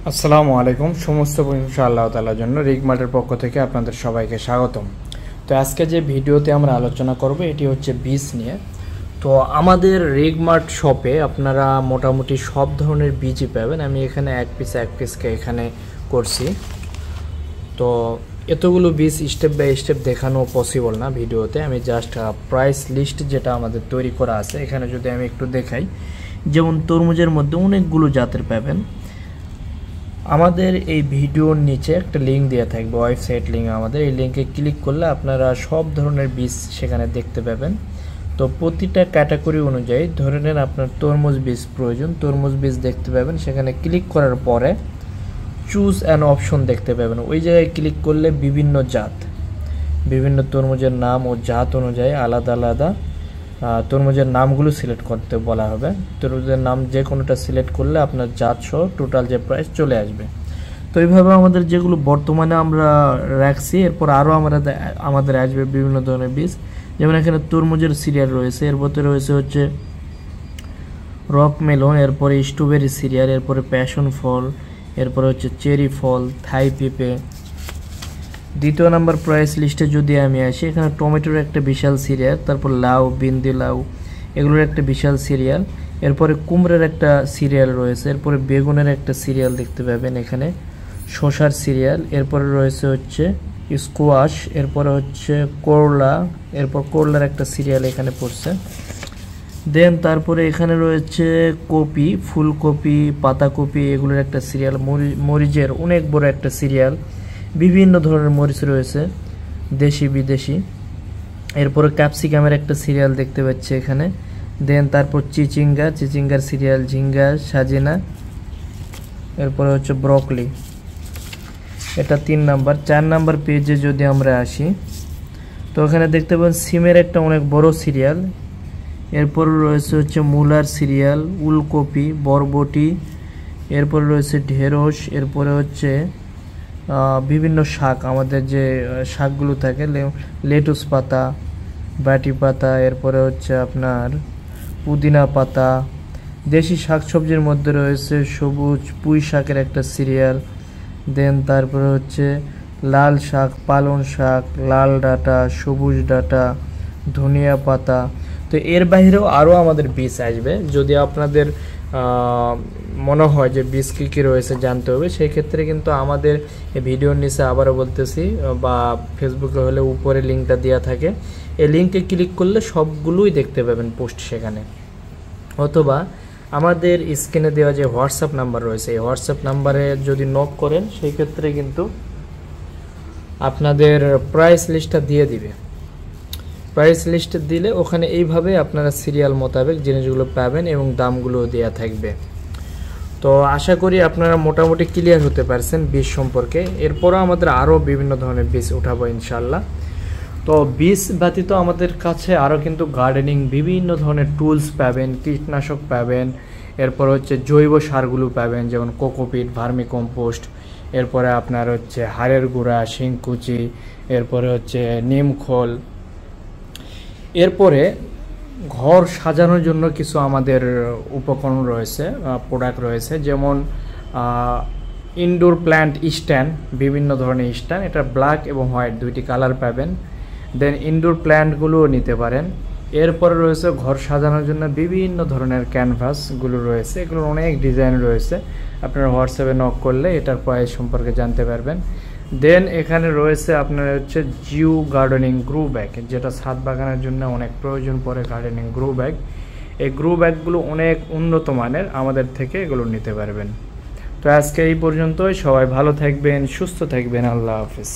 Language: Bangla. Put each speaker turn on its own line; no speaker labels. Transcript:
আসসালামু আলাইকুম। সমস্ত প্রশংসা আল্লাহ তাআলার জন্য। রিগমার্টের পক্ষ থেকে আপনাদের সবাইকে স্বাগতম। তো আজকে যে ভিডিওতে আমরা আলোচনা করব এটি হচ্ছে বীজ নিয়ে। তো আমাদের রিগমার্ট শপে আপনারা মোটামুটি সব ধরনের বীজই পাবেন। আমি এখানে এক পিসকে এখানে করছি। তো এতগুলো বীজ স্টেপ বাই স্টেপ দেখানো পসিবল না ভিডিওতে। আমি জাস্ট প্রাইস লিস্ট যেটা আমাদের তৈরি করা আছে এখানে যদি আমি একটু দেখাই, যেমন তরমুজের মধ্যে অনেকগুলো জাতের পাবেন। আমাদের এই ভিডিওর নিচে একটা লিঙ্ক দেওয়া থাকবে, ওয়েবসাইট লিঙ্ক। আমাদের এই লিঙ্কে ক্লিক করলে আপনারা সব ধরনের বীজ সেখানে দেখতে পাবেন। তো প্রতিটা ক্যাটাগরি অনুযায়ী ধরে নেন আপনার তরমুজ বীজ প্রয়োজন, তরমুজ বীজ দেখতে পাবেন। সেখানে ক্লিক করার পরে চুজ অ্যান অপশন দেখতে পাবেন। ওই জায়গায় ক্লিক করলে বিভিন্ন জাত, বিভিন্ন তরমুজের নাম ও জাত অনুযায়ী আলাদা আলাদা তরমুজের নামগুলো সিলেক্ট করতে বলা হবে। তরমুজের নাম যে কোনোটা সিলেক্ট করলে আপনার জাত সহ টোটাল যে প্রাইস চলে আসবে। তো এইভাবে আমাদের যেগুলো বর্তমানে আমরা রাখছি, এরপর আরও আমাদের আসবে বিভিন্ন ধরনের বীজ। যেমন এখানে তরমুজের সিরিয়াল রয়েছে, এর মধ্যে রয়েছে হচ্ছে রক মেলন, এরপরে স্ট্রবেরি সিরিয়াল, এরপরে প্যাশন ফল, এরপরে হচ্ছে চেরি ফল, থাই পেঁপে। দ্বিতীয় নাম্বার প্রাইস লিস্টে যদি আমি আসি, এখানে টমেটোর একটা বিশাল সিরিয়াল, তারপর লাউ, বিন্দি লাউ, এগুলোর একটা বিশাল সিরিয়াল, এরপরে কুমড়োর একটা সিরিয়াল রয়েছে, এরপরে বেগুনের একটা সিরিয়াল দেখতে পাবেন এখানে, শসার সিরিয়াল, এরপরে রয়েছে হচ্ছে স্কোয়াশ, এরপরে হচ্ছে করলা, এরপর করলার একটা সিরিয়াল এখানে পড়ছে। দেন তারপরে এখানে রয়েছে কপি, ফুলকপি, পাতাকপি, এগুলোর একটা সিরিয়াল, মরিচের অনেক বড় একটা সিরিয়াল, বিভিন্ন ধরনের মরিচ রয়েছে দেশি বিদেশি। এরপরে ক্যাপসিকামের একটা সিরিয়াল দেখতে পাচ্ছি এখানে। দেন তারপর চিচিঙ্গার সিরিয়াল, ঝিঙ্গা, সাজিনা, এরপরে হচ্ছে ব্রকলি। এটা 3 নাম্বার। 4 নাম্বার পেজে যদি আমরা আসি, তো এখানে দেখতে পাবেন সিমের একটা অনেক বড় সিরিয়াল, এরপর রয়েছে হচ্ছে মূলার সিরিয়াল, উলকপি, বরবটি, এরপর রয়েছে ঢেঁড়স, এরপরে হচ্ছে বিভিন্ন শাক, আমাদের যে শাকগুলো থাকে, লেটুস পাতা, বাটি পাতা, এরপরে হচ্ছে আপনার পুদিনা পাতা। দেশি শাকসবজির মধ্যে রয়েছে সবুজ পুঁই শাকের একটা সিরিয়াল। দেন তারপরে হচ্ছে লাল শাক, পালং শাক, লাল ডাঁটা, সবুজ ডাঁটা, ধনিয়া পাতা। তো এর বাইরেও আরও আমাদের বীজ আসবে। যদি আপনাদের মনে হয় যে বীজ কী কী রয়েছে জানতে হবে, সেই ক্ষেত্রে কিন্তু আমাদের ভিডিওর নিচে আবারও বলতেছি, বা ফেসবুকে হলে উপরে লিঙ্কটা দেওয়া থাকে, এই লিঙ্কে ক্লিক করলে সবগুলোই দেখতে পাবেন পোস্ট সেখানে। অথবা আমাদের স্ক্রিনে দেওয়া যে হোয়াটসঅ্যাপ নাম্বার রয়েছে, এই হোয়াটসঅ্যাপ নাম্বারে যদি নক করেন, সেই ক্ষেত্রে কিন্তু আপনাদের প্রাইস লিস্টটা দিয়ে দিবে। প্রাইস লিস্ট দিলে ওখানে এইভাবে আপনারা সিরিয়াল মোতাবেক জিনিসগুলো পাবেন এবং দামগুলো দেওয়া থাকবে। তো আশা করি আপনারা মোটামুটি ক্লিয়ার হতে পারছেন বীজ সম্পর্কে। এরপরও আমাদের আরও বিভিন্ন ধরনের বীজ উঠাবো ইনশাল্লাহ। তো বীজ ব্যতীত আমাদের কাছে আরও কিন্তু গার্ডেনিং বিভিন্ন ধরনের টুলস পাবেন, কীটনাশক পাবেন, এরপর হচ্ছে জৈব সারগুলো পাবেন, যেমন কোকোপিট, ভার্মি কম্পোস্ট, এরপরে আপনার হচ্ছে হাড়ের গুঁড়া, শিংকুচি, এরপরে হচ্ছে নিমখোল। এরপরে ঘর সাজানোর জন্য কিছু আমাদের উপকরণ রয়েছে, প্রোডাক্ট রয়েছে, যেমন ইনডোর প্ল্যান্ট স্ট্যান্ড, বিভিন্ন ধরনের স্ট্যান্ড, এটা ব্ল্যাক এবং হোয়াইট দুইটি কালার পাবেন। দেন ইনডোর প্ল্যান্টগুলোও নিতে পারেন। এরপরে রয়েছে ঘর সাজানোর জন্য বিভিন্ন ধরনের ক্যানভাসগুলো রয়েছে, এগুলোর অনেক ডিজাইন রয়েছে। আপনারা হোয়াটসঅ্যাপে নক করলে এটার প্রাইস সম্পর্কে জানতে পারবেন। দেন এখানে রয়েছে আপনার হচ্ছে জিও গার্ডেনিং গ্রো ব্যাগ, যেটা ছাদ বাগানের জন্য অনেক প্রয়োজন পড়ে, গার্ডেনিং গ্রো ব্যাগ। এই গ্রো ব্যাগগুলো অনেক উন্নত মানের, আমাদের থেকে এগুলো নিতে পারবেন। তো আজকে এই পর্যন্তই। সবাই ভালো থাকবেন, সুস্থ থাকবেন। আল্লাহ হাফেজ।